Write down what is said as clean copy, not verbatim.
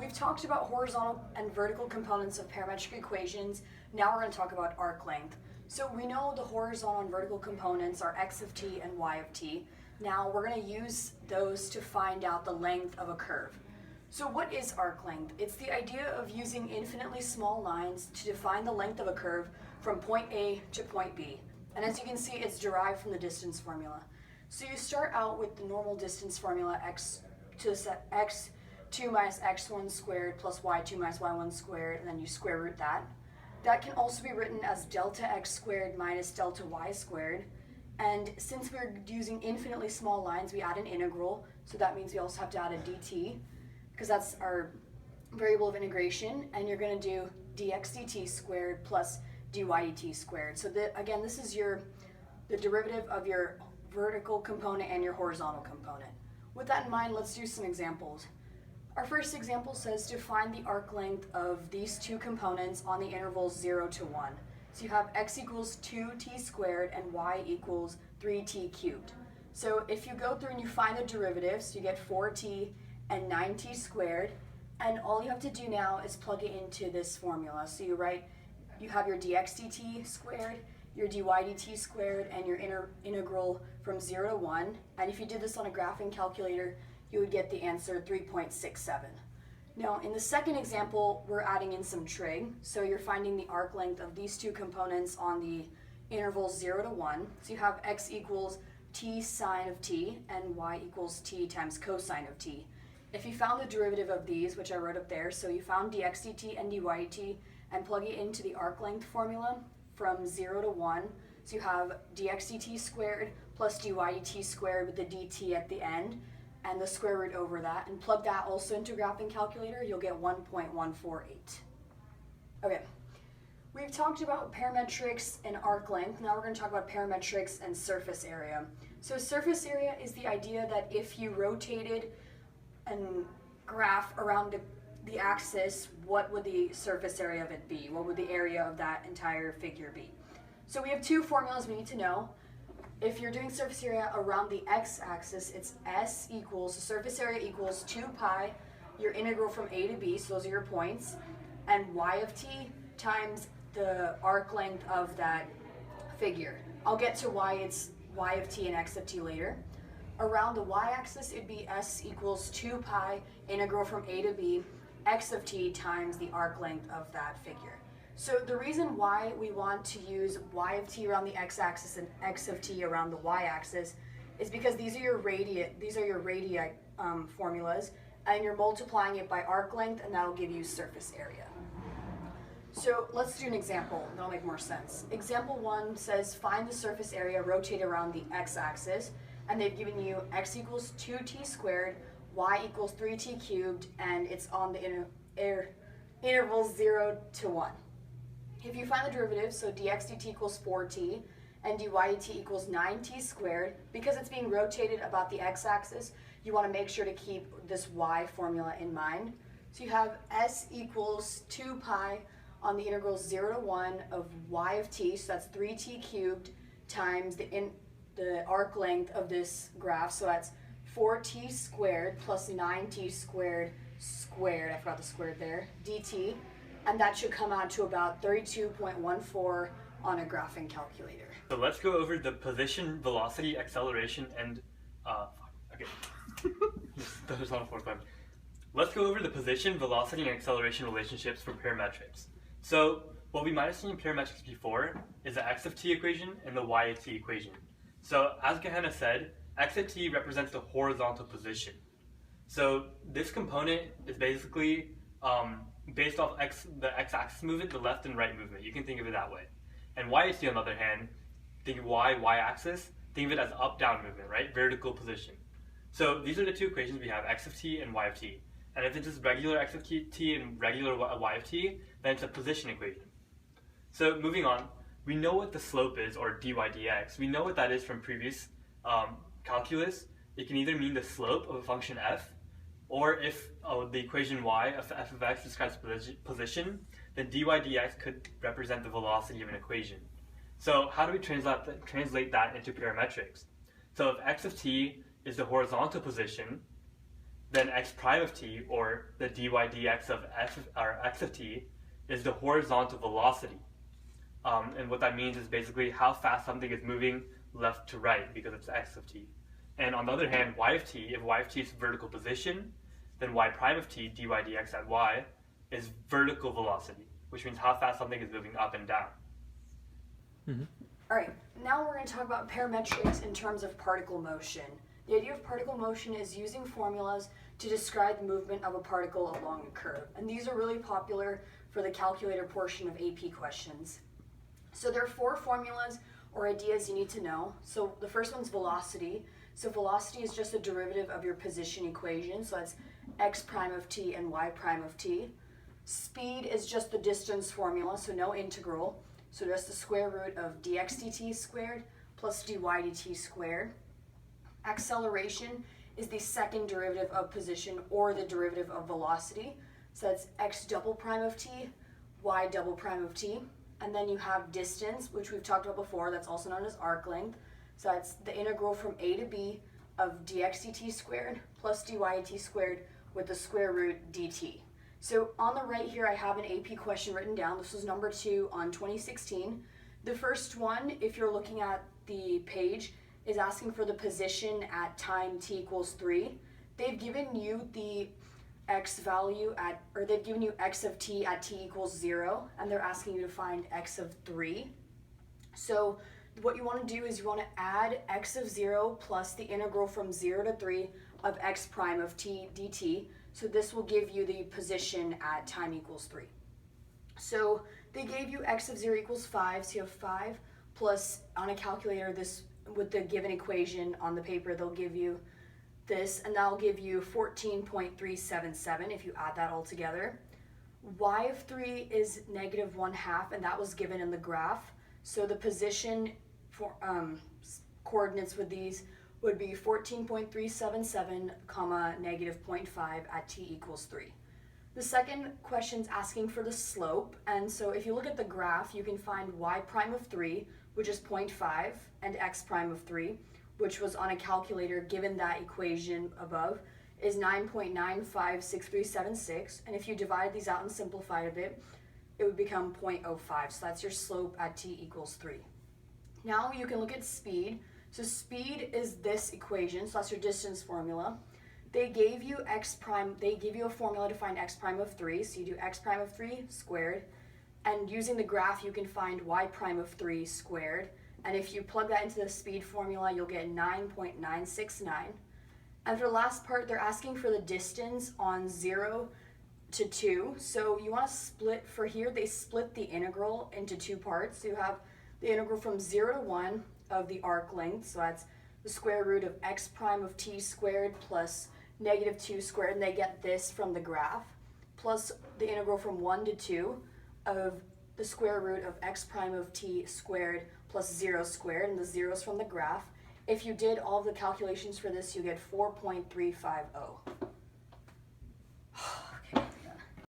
we've talked about horizontal and vertical components of parametric equations. Now we're going to talk about arc length. So we know the horizontal and vertical components are x of t and y of t. Now we're going to use those to find out the length of a curve. So what is arc length? It's the idea of using infinitely small lines to define the length of a curve from point A to point B. And as you can see, it's derived from the distance formula. So you start out with the normal distance formula, x2 minus x1 squared plus y2 minus y1 squared, and then you square root that. That can also be written as delta x squared minus delta y squared. And since we're using infinitely small lines, we add an integral. So that means we also have to add a dt, because that's our variable of integration. And you're going to do dx dt squared plus dy dt squared. So again, this is the derivative of your vertical component and your horizontal component. With that in mind, let's do some examples. Our first example says to find the arc length of these two components on the intervals 0 to 1. So you have x equals 2t squared and y equals 3t cubed. So if you go through and you find the derivatives, you get 4t and 9t squared, and all you have to do now is plug it into this formula. So you have your dx dt squared, your dy dt squared, and your integral from 0 to 1. And if you did this on a graphing calculator, you would get the answer 3.67. Now, in the second example, we're adding in some trig. So you're finding the arc length of these two components on the intervals 0 to 1. So you have x equals t sine of t and y equals t times cosine of t. If you found the derivative of these, which I wrote up there, so you found dx dt and dy dt and plug it into the arc length formula from 0 to 1. So you have dx dt squared plus dy dt squared with the dt at the end, and the square root over that, and plug that also into a graphing calculator, you'll get 1.148. Okay, we've talked about parametrics and arc length. Now we're going to talk about parametrics and surface area. So surface area is the idea that if you rotated a graph around the axis, what would the surface area of it be? What would the area of that entire figure be? So we have two formulas we need to know. If you're doing surface area around the x-axis, it's S equals, the surface area equals 2 pi, your integral from A to B, so those are your points, and y of t times the arc length of that figure. I'll get to why it's y of t and x of t later. Around the y-axis, it'd be S equals 2 pi, integral from A to B, x of t times the arc length of that figure. So the reason why we want to use y of t around the x-axis and x of t around the y-axis is because these are your radii formulas, and you're multiplying it by arc length, and that'll give you surface area. So let's do an example, that'll make more sense. Example 1 says find the surface area rotated around the x-axis, and they've given you x equals 2t squared, y equals 3t cubed, and it's on the intervals 0 to 1. If you find the derivative, so dx dt equals 4t and dy dt equals 9t squared, because it's being rotated about the x-axis, you want to make sure to keep this y formula in mind. So you have s equals 2 pi on the integrals 0 to 1 of y of t, so that's 3t cubed times the arc length of this graph, so that's 4t squared plus 9t squared, I forgot the squared there, dt. And that should come out to about 32.14 on a graphing calculator. So let's go over the position, velocity, acceleration, and okay. That was on a fourth one. Let's go over the position, velocity, and acceleration relationships for parametrics. So what we might have seen in parametrics before is the x of t equation and the y of t equation. So as Gehenna said, x of t represents the horizontal position. So this component is basically based off the x-axis movement, the left and right movement. You can think of it that way. And y of t, on the other hand, think of y-axis, think of it as up-down movement, right? Vertical position. So these are the two equations we have, x of t and y of t. And if it's just regular x of t and regular y of t, then it's a position equation. So moving on, we know what the slope is, or dy dx. We know what that is from previous calculus. It can either mean the slope of a function f, or if the equation y of f of x describes position, then dy dx could represent the velocity of an equation. So how do we translate that into parametrics? So if x of t is the horizontal position, then x prime of t, or the dy dx of x of t, is the horizontal velocity. And what that means is basically how fast something is moving left to right because it's x of t. And on the other hand, y of t, if y of t is vertical position, then y prime of t, dy dx at y, is vertical velocity, which means how fast something is moving up and down. All right, now we're going to talk about parametrics in terms of particle motion. The idea of particle motion is using formulas to describe the movement of a particle along a curve. And these are really popular for the calculator portion of AP questions. So there are 4 formulas or ideas you need to know. So the first one's velocity. So velocity is just a derivative of your position equation. So that's x prime of t and y prime of t. Speed is just the distance formula, so no integral. So just the square root of dx dt squared plus dy dt squared. Acceleration is the second derivative of position or the derivative of velocity. So that's x double prime of t, y double prime of t. And then you have distance, which we've talked about before, that's also known as arc length. So that's the integral from a to b of dx dt squared plus dy dt squared with the square root dt. So on the right here, I have an AP question written down. This was number 2 on 2016. The first one, if you're looking at the page, is asking for the position at time t equals 3. They've given you the x value at, or they've given you x of t at t equals 0, and they're asking you to find x of 3. So what you want to do is you want to add x of 0 plus the integral from 0 to 3 of x prime of t dt. So this will give you the position at time equals 3. So they gave you x of 0 equals 5, so you have 5 plus, on a calculator, this with the given equation on the paper, they'll give you this, and that'll give you 14.377 if you add that all together. Y of 3 is negative 1/2, and that was given in the graph. So the position for coordinates with these would be 14.377, comma, negative 0.5 at t equals 3. The second question's asking for the slope, and so if you look at the graph, you can find y prime of 3, which is 0.5, and x prime of 3, which was on a calculator given that equation above, is 9.956376, and if you divide these out and simplify a bit, it would become 0.05, so that's your slope at t equals 3. Now you can look at speed. So speed is this equation, so that's your distance formula. They gave you x prime, they give you a formula to find x prime of 3, so you do x prime of 3 squared, and using the graph you can find y prime of 3 squared, and if you plug that into the speed formula you'll get 9.969. And for the last part, they're asking for the distance on 0 to 2, so you want to split, for here they split the integral into 2 parts. So you have the integral from 0 to 1 of the arc length, so that's the square root of x prime of t squared plus negative 2 squared, and they get this from the graph, plus the integral from 1 to 2 of the square root of x prime of t squared plus 0 squared, and the zeros from the graph. If you did all of the calculations for this, you get 4.350.